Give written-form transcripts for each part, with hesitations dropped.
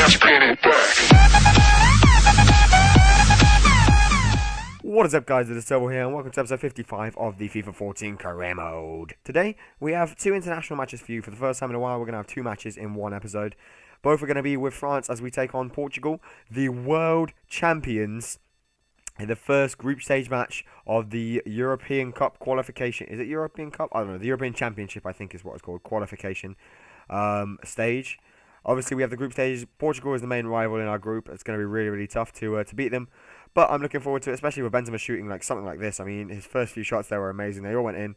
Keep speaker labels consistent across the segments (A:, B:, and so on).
A: What is up, guys? It is Turbo here, and welcome to episode 55 of the FIFA 14 career mode. Today, we have two international matches for you. For the first time in a while, we're going to have two matches in one episode. Both are going to be with France as we take on Portugal, the world champions, in the first group stage match of the European Cup qualification. Is it European Cup? I don't know. The European Championship, I think, is what it's called. Qualification stage. Obviously, we have the group stage. Portugal is the main rival in our group. It's going to be really, really tough to beat them. But I'm looking forward to it, especially with Benzema shooting like something like this. I mean, his first few shots there were amazing. They all went in.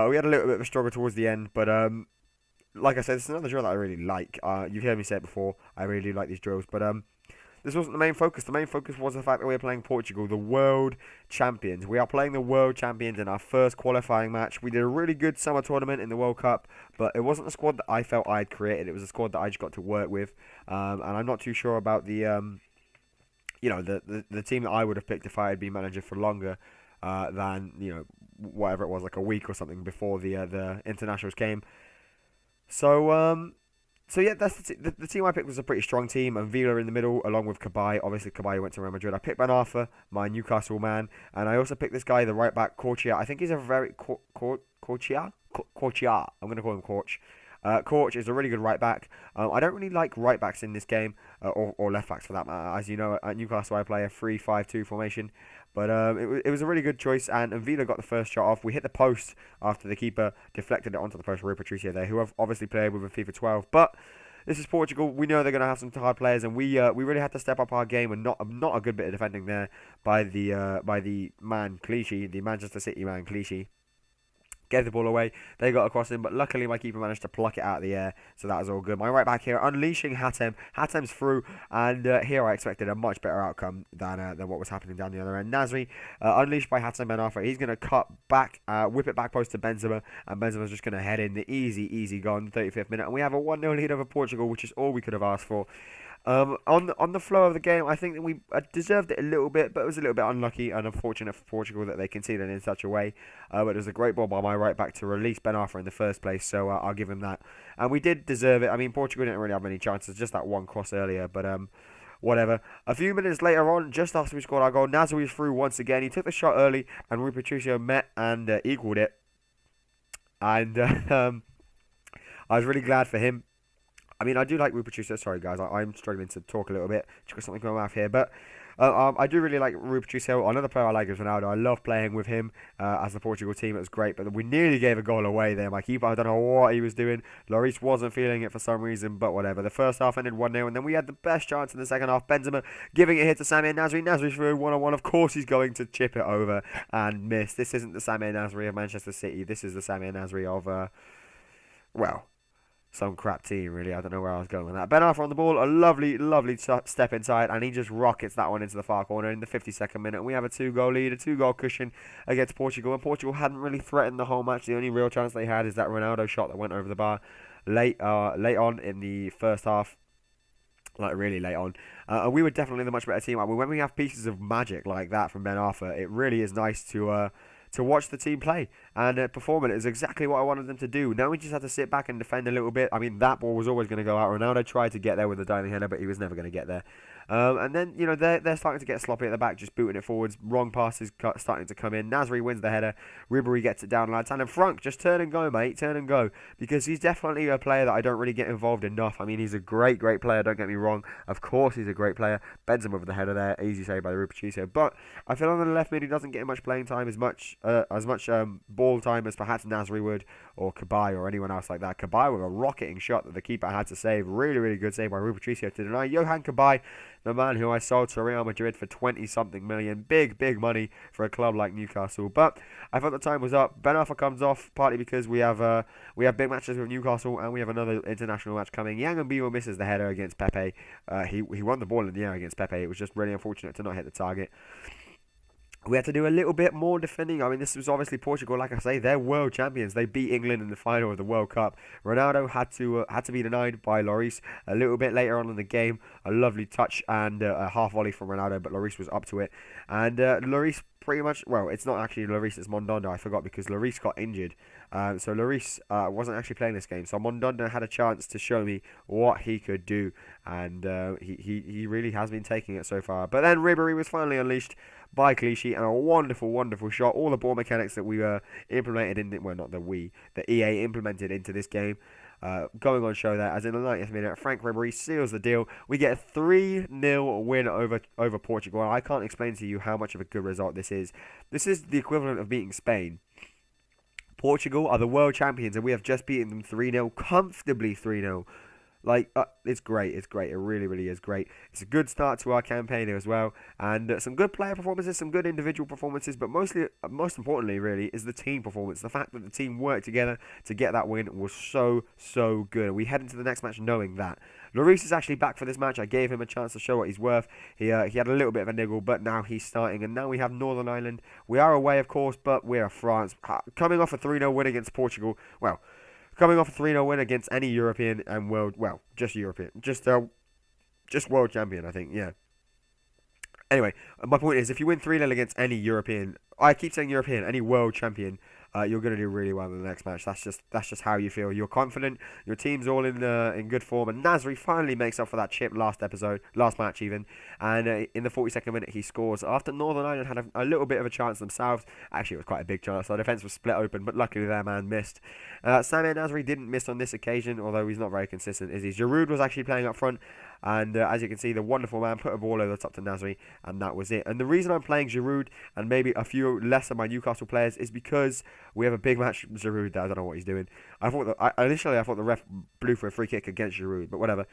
A: We had a little bit of a struggle towards the end, but like I said, it's another drill that I really like. You've heard me say it before. I really do like these drills, but this wasn't the main focus. The main focus was the fact that we were playing Portugal, the world champions. We are playing the world champions in our first qualifying match. We did a really good summer tournament in the World Cup, but it wasn't a squad that I felt I had created. It was a squad that I just got to work with, and I'm not too sure about the the team that I would have picked if I had been manager for longer than, whatever it was, like a week or something before the internationals came. So yeah, that's the team I picked was a pretty strong team, and Villa in the middle, along with Cabaye. Obviously, Cabaye went to Real Madrid. I picked Ben Arfa, my Newcastle man, and I also picked this guy, the right back, Corchia. I think he's a very... Corchia? I'm going to call him Corch. Corch is a really good right back. I don't really like right backs in this game, or left backs for that matter. As you know, at Newcastle I play a 3-5-2 formation, but it was a really good choice, and Villa got the first shot off. We hit the post after the keeper deflected it onto the post. Rui Patricio there, who have obviously played with a FIFA 12, but this is Portugal. We know they're going to have some hard players, and we really had to step up our game, and not a good bit of defending there by the man Clichy, the Manchester City man Clichy. Gave the ball away, they got across him, but luckily my keeper managed to pluck it out of the air, so that was all good. My right back here, unleashing Hatem. Hatem's through, and here I expected a much better outcome than what was happening down the other end. Nasri, unleashed by Hatem Ben Arfa, he's going to cut back, whip it back post to Benzema, and Benzema's just going to head in the easy gone, 35th minute, and we have a 1-0 lead over Portugal, which is all we could have asked for. On the flow of the game, I think that we deserved it a little bit, but it was a little bit unlucky and unfortunate for Portugal that they conceded in such a way. But it was a great ball by my right back to release Ben Arfa in the first place, so I'll give him that. And we did deserve it. I mean, Portugal didn't really have many chances, just that one cross earlier, but whatever. A few minutes later on, just after we scored our goal, Nasri was through once again. He took the shot early, and Rui Patricio met and equalled it. And I was really glad for him. I mean, I do like Rui Patricio. Sorry, guys, I'm struggling to talk a little bit. Just got something in my mouth here. But I do really like Rui Patricio. Another player I like is Ronaldo. I love playing with him as the Portugal team. It was great. But we nearly gave a goal away there. My keeper, I don't know what he was doing. Lloris wasn't feeling it for some reason, but whatever. The first half ended 1-0, and then we had the best chance in the second half. Benzema giving it here to Samir Nasri. Nasri's through 1-on-1. Of course he's going to chip it over and miss. This isn't the Samir Nasri of Manchester City. This is the Samir Nasri of, some crap team, really. I don't know where I was going with that. Ben Arfa on the ball, a lovely step inside, and he just rockets that one into the far corner in the 52nd minute. We have a 2-goal lead, a 2-goal cushion against Portugal, and Portugal hadn't really threatened the whole match. The only real chance they had is that Ronaldo shot that went over the bar late on in the first half. Like, really late on. And we were definitely the much better team. I mean, when we have pieces of magic like that from Ben Arfa, it really is nice to watch the team play and perform. It is exactly what I wanted them to do. Now we just have to sit back and defend a little bit. I mean, that ball was always going to go out. Ronaldo tried to get there with a diving header, but he was never going to get there. And then, they're starting to get sloppy at the back, just booting it forwards. Wrong passes starting to come in. Nasri wins the header. Ribery gets it down lads. And then Frank, just turn and go, mate. Turn and go. Because he's definitely a player that I don't really get involved enough. I mean, he's a great player, don't get me wrong. Of course he's a great player. Benzema with the header there. Easy save by the Rui Patricio. But I feel on the left mid he doesn't get much playing time, as much ball time as perhaps Nasri would, or Cabaye, or anyone else like that. Cabaye with a rocketing shot that the keeper had to save. Really good save by Rui Patricio to deny Johan Cabaye, the man who I sold to Real Madrid for 20-something million. Big money for a club like Newcastle. But I thought the time was up. Ben Arfa comes off, partly because we have big matches with Newcastle, and we have another international match coming. Yang Mbio misses the header against Pepe. He won the ball in the air against Pepe. It was just really unfortunate to not hit the target. We had to do a little bit more defending. I mean, this was obviously Portugal. Like I say, they're world champions. They beat England in the final of the World Cup. Ronaldo had to be denied by Lloris a little bit later on in the game. A lovely touch and a half volley from Ronaldo, but Lloris was up to it. And Lloris pretty much, well, it's not actually Lloris, it's Mondondo. I forgot because Lloris got injured So Lloris wasn't actually playing this game. So Mondonda had a chance to show me what he could do, and he really has been taking it so far. But then Ribery was finally unleashed by Clichy, and a wonderful, wonderful shot. All the ball mechanics that we implemented in, well, not the EA implemented into this game. Going on show there, as in the 90th minute, Frank Ribery seals the deal. We get a 3-0 win over Portugal. I can't explain to you how much of a good result this is. This is the equivalent of beating Spain. Portugal are the world champions, and we have just beaten them 3-0, comfortably 3-0. Like, it's great. It's great. It really, really is great. It's a good start to our campaign as well. And some good player performances, some good individual performances. But most importantly, really, is the team performance. The fact that the team worked together to get that win was so, so good. We head into the next match knowing that. Lloris is actually back for this match. I gave him a chance to show what he's worth. He had a little bit of a niggle, but now he's starting. And now we have Northern Ireland. We are away, of course, but we're France. Coming off a 3-0 win against Portugal. Well, coming off a 3-0 win against any European and world, well, just European, just world champion, I think, yeah. Anyway, my point is, if you win 3-0 against any European, I keep saying European, any world champion, you're going to do really well in the next match. That's just how you feel. You're confident. Your team's all in good form. And Nasri finally makes up for that chip last match even. And in the 42nd minute, he scores after Northern Ireland had a little bit of a chance themselves. Actually, it was quite a big chance. Our defence was split open, but luckily their man missed. Samir Nasri didn't miss on this occasion, although he's not very consistent, is he? Giroud was actually playing up front. And as you can see, the wonderful man put a ball over the top to Nasri, and that was it. And the reason I'm playing Giroud and maybe a few less of my Newcastle players is because we have a big match with Giroud there. I don't know what he's doing. Initially I thought the ref blew for a free kick against Giroud, but whatever.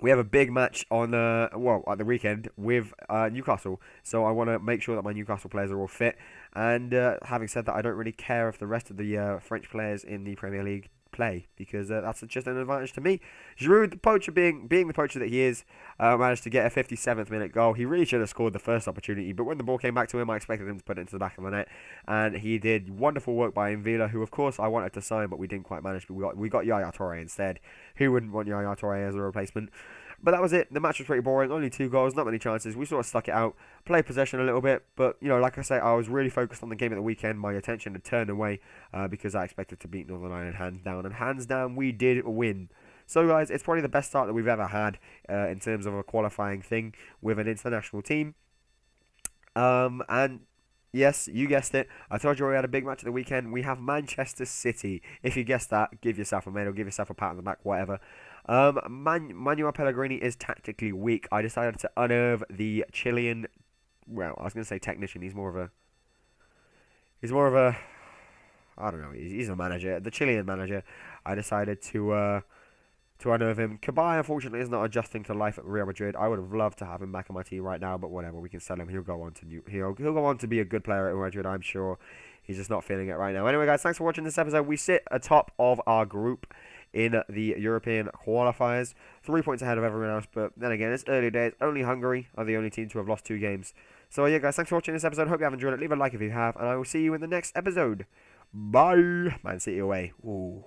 A: We have a big match on at the weekend with Newcastle, so I want to make sure that my Newcastle players are all fit. And having said that, I don't really care if the rest of the French players in the Premier League play, because that's just an advantage to me. Giroud, the poacher, being the poacher that he is, managed to get a 57th minute goal. He really should have scored the first opportunity, but when the ball came back to him, I expected him to put it into the back of the net, and he did wonderful work by Mvila, who of course I wanted to sign, but we didn't quite manage. But we got Yaya Toure instead. Who wouldn't want Yaya Toure as a replacement? But that was it. The match was pretty boring. Only 2 goals, not many chances. We sort of stuck it out, played possession a little bit. But, like I say, I was really focused on the game at the weekend. My attention had turned away because I expected to beat Northern Ireland hands down. And hands down, we did win. So, guys, it's probably the best start that we've ever had in terms of a qualifying thing with an international team. And yes, you guessed it. I told you we had a big match at the weekend. We have Manchester City. If you guessed that, give yourself a medal, give yourself a pat on the back, whatever. Manuel Pellegrini is tactically weak. I decided to unnerve the Chilean. Well, I was going to say technician. He's more of a. I don't know. He's a manager. The Chilean manager. I decided to unnerve him. Kabay, unfortunately, is not adjusting to life at Real Madrid. I would have loved to have him back in my team right now, but whatever. We can sell him. He'll go on to be a good player at Real Madrid, I'm sure. He's just not feeling it right now. Anyway, guys, thanks for watching this episode. We sit atop of our group in the European qualifiers. 3 points ahead of everyone else, but then again, it's early days. Only Hungary are the only team to have lost 2 games. So yeah, guys, thanks for watching this episode. Hope you have enjoyed it. Leave a like if you have, and I will see you in the next episode. Bye. Man City away. Ooh.